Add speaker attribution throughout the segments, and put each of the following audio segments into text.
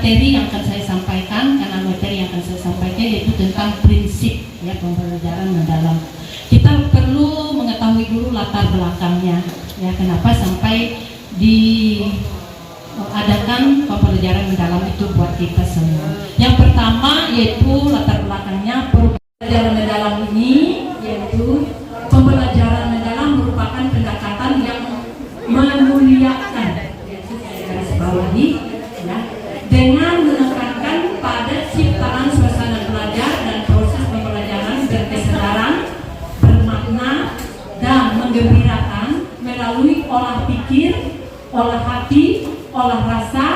Speaker 1: materi yang akan saya sampaikan, karena materi yang akan saya sampaikan yaitu tentang prinsip ya pembelajaran mendalam. Kita perlu mengetahui dulu latar belakangnya, ya kenapa sampai diadakan pembelajaran mendalam itu buat kita semua. Yang pertama yaitu latar belakangnya pembelajaran mendalam ini, yaitu pembelajaran mendalam merupakan pendekatan yang memuliakan, garis bawahi, ya, dengan menekankan pada ciptaan suasana belajar dan proses pembelajaran berkesedaran, bermakna dan menggembirakan melalui olah pikir, olah hati, olah rasa,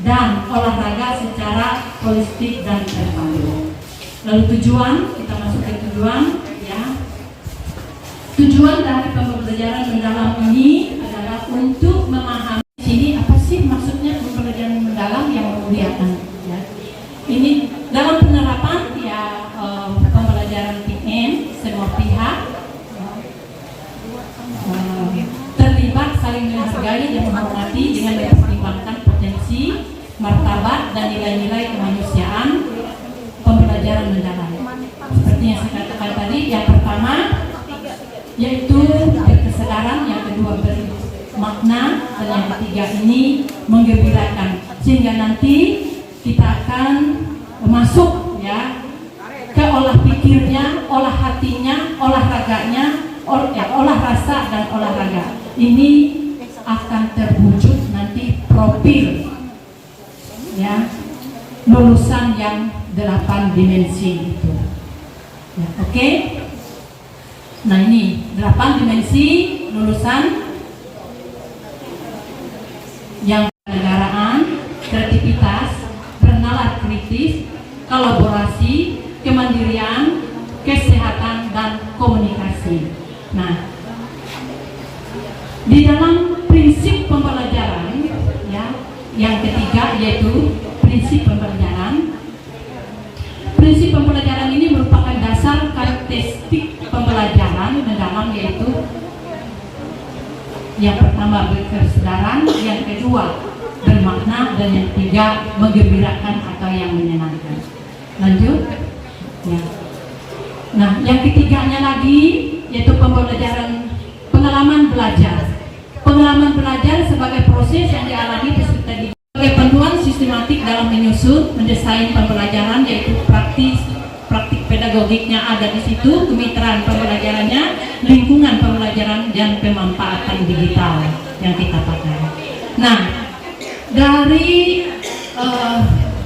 Speaker 1: dan olahraga secara holistik dan terpadu. Lalu tujuan, kita masuk ke tujuan, ya. Tujuan dari pembelajaran mendalam ini adalah untuk memahami sini apa sih maksudnya pembelajaran mendalam yang memuliakan. Ya. Ini dalam penerapan ya pembelajaran PM semua pihak terlibat saling menghargai dan menghormati dengan mempertimbangkan potensi, martabat dan nilai-nilai kemanusiaan pembelajaran mendalam. Seperti yang saya katakan tadi, yang pertama yaitu berkesedaran, yang kedua bermakna, dan yang ketiga ini menggembirakan. Sehingga nanti kita akan masuk ya ke olah pikirnya, olah hatinya, olahraganya, olah rasa dan olahraga. Ini akan terwujud nanti profil ya lulusan yang 8 dimensi itu. Ya, oke? Nah ini 8 dimensi lulusan yang kenegaraan, kreativitas, bernalar kritis, kolaborasi, kemandirian, kesehatan, dan komunikasi. Nah, di dalam prinsip pembelajaran ya, yang ketiga yaitu prinsip pembelajaran. Prinsip pembelajaran ini merupakan dasar karakteristik pembelajaran mendalam, yaitu yang pertama berkesedaran, yang kedua bermakna, dan yang ketiga menggembirakan atau yang menyenangkan. Lanjut ya. Nah, yang ketiganya lagi yaitu pembelajaran pengalaman belajar. Pengalaman belajar sebagai proses yang dialami peserta didik sebagai panduan sistematik dalam menyusun, mendesain pembelajaran, yaitu praktik pedagogiknya ada di situ, kemitraan pembelajarannya, lingkungan pembelajaran, dan pemanfaatan digital yang kita pakai. Nah, dari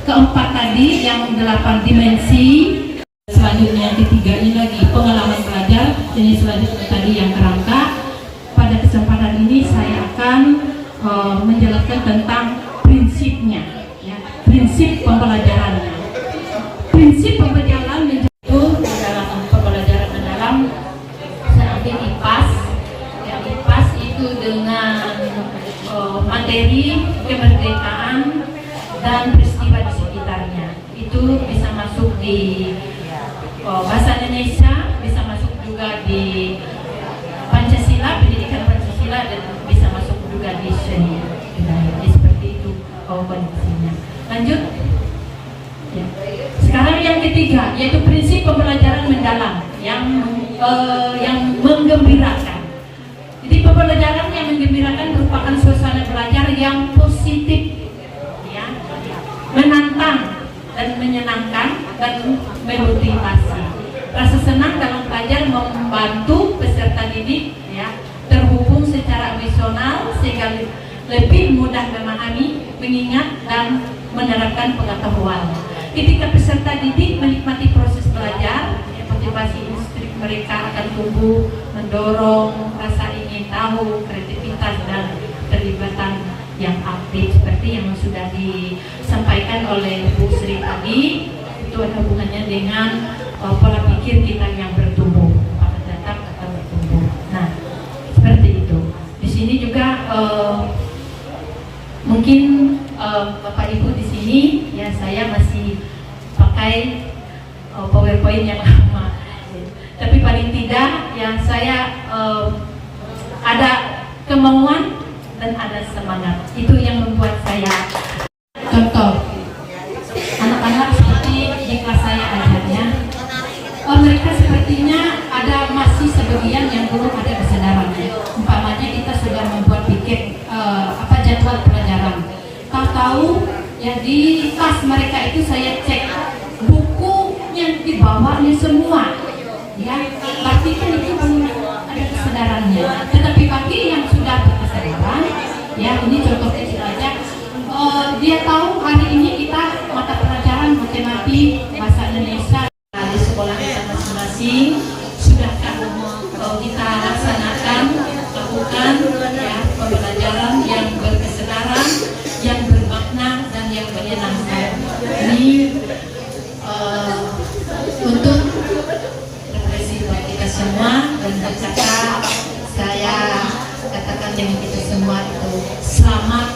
Speaker 1: keempat tadi yang 8 dimensi, selanjutnya yang ketiga ini lagi pengalaman belajar, ini selanjutnya tadi yang kerangka. Pada kesempatan ini saya akan menjelaskan tentang prinsipnya, ya, prinsip pembelajarannya. Prinsip pembelajaran itu dalam pembelajaran mendalam, saya ambil IPAS. Ya, IPAS itu dengan materi kemerdekaan dan peristiwa di sekitarnya. Itu bisa masuk di bahasa Indonesia, bisa masuk juga di Pancasila, pendidikan Pancasila, dan bisa masuk juga di seni. Jadi seperti itu kondisinya. Lanjut. Ya. Sekarang yang ketiga yaitu prinsip pembelajaran mendalam yang menggembirakan. Jadi pembelajaran yang menggembirakan merupakan suasana belajar yang positif, ya, menantang dan menyenangkan dan memotivasi. Rasa senang dalam belajar membantu peserta didik ya terhubung secara emosional sehingga lebih mudah memahami, mengingat, dan menerapkan pengetahuan. Ketika peserta didik menikmati proses belajar, motivasi instrik mereka akan tumbuh, mendorong rasa ingin tahu, kreativitas, dan keterlibatan yang aktif seperti yang sudah disampaikan oleh Bu Sri tadi. Itu ada hubungannya dengan pola pikir kita yang bertumbuh, apakah tetap atau bertumbuh. Nah, seperti itu. Di sini juga mungkin Bapak Ibu di sini ya, saya masih pakai PowerPoint yang lama. Tapi paling tidak ya saya ada kemauan dan ada semangat. Itu yang membuat saya contoh. sepertinya ada masih sebagian yang belum ada kesadarannya. Umpamanya kita sudah membuat piket jadwal pelajaran. Tahu-tahu ya di tas mereka itu saya cek buku yang dibawanya semua. Ya, berarti kan itu belum ada kesadarannya. Tetapi bagi yang sudah berkesadaran, ya ini contoh kecil aja. Dia tahu hari ini kita mata pelajaran matematik, bahasa Indonesia di sekolah kita masing-masing sudah kita laksanakan, lakukan ya pembelajaran yang berkesedaran, yang bermakna dan yang menyenangkan. Ini untuk refleksi buat kita semua dan bercakap saya katakan dengan kita semua itu selamat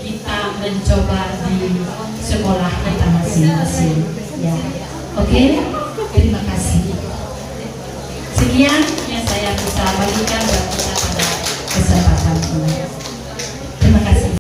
Speaker 1: kita mencoba di sekolah kita masing-masing. Ya, oke, terima kasih. Sekian